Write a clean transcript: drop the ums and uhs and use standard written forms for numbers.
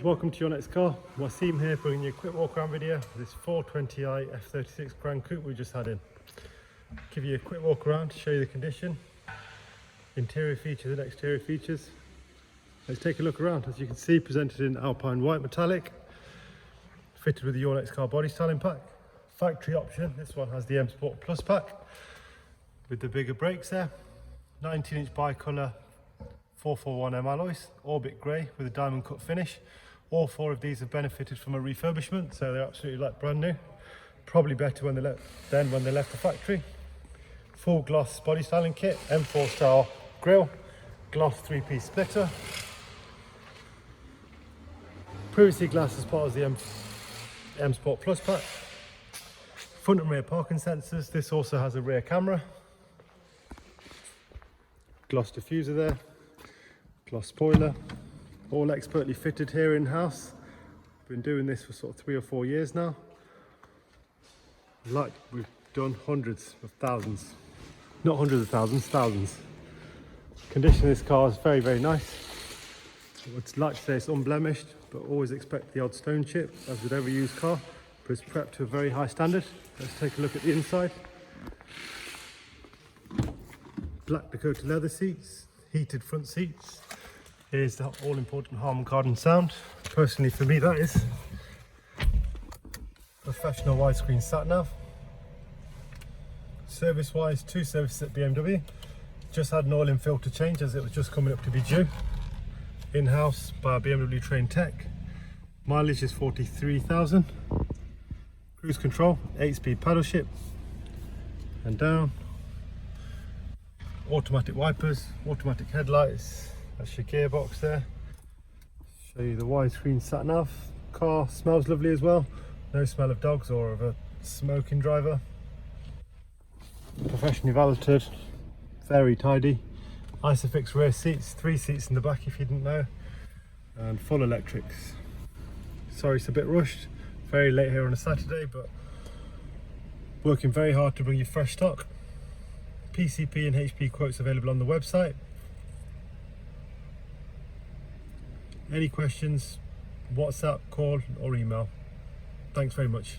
welcome to your next car. Wasim here, bringing you a quick walk around video of this 420i F36 Grand Coupe we just had in. Give you a quick walk around to show you the condition, interior features and exterior features. Let's take a look around. As you can see, presented in Alpine White Metallic, fitted with the Your Next Car body styling pack. Factory option, this one has the M Sport Plus pack with the bigger brakes there. 19-inch bi-colour 441M alloys, Orbit grey with a diamond cut finish. All four of these have benefited from a refurbishment, so they're absolutely like brand new. Probably better when they left the factory. Full gloss body styling kit, M4 style grille, gloss 3-piece splitter. Previously glass as part of the M Sport Plus pack. Front and rear parking sensors. This also has a rear camera. Gloss diffuser there. Gloss spoiler, all expertly fitted here in-house. Been doing this for sort of 3 or 4 years now. Like we've done hundreds of thousands, not hundreds of thousands, thousands. Condition of this car is very, very nice. I would like to say it's unblemished, but always expect the odd stone chip, as with every used car, but it's prepped to a very high standard. Let's take a look at the inside. Black Dakota leather seats, heated front seats. Here's the all-important Harman Kardon sound. Personally, for me, that is professional widescreen sat-nav. Service-wise, 2 services at BMW. Just had an oil-in filter change as it was just coming up to be due. In-house by BMW trained tech. Mileage is 43,000. Cruise control, 8-speed paddle shift and down. Automatic wipers, automatic headlights. That's your gearbox there. Show you the widescreen sat nav. Car smells lovely as well. No smell of dogs or of a smoking driver. Professionally valeted, very tidy. Isofix rear seats, 3 seats in the back if you didn't know, and full electrics. Sorry it's a bit rushed, very late here on a Saturday, but working very hard to bring you fresh stock. PCP and HP quotes available on the website. Any questions, WhatsApp, call or email. Thanks very much.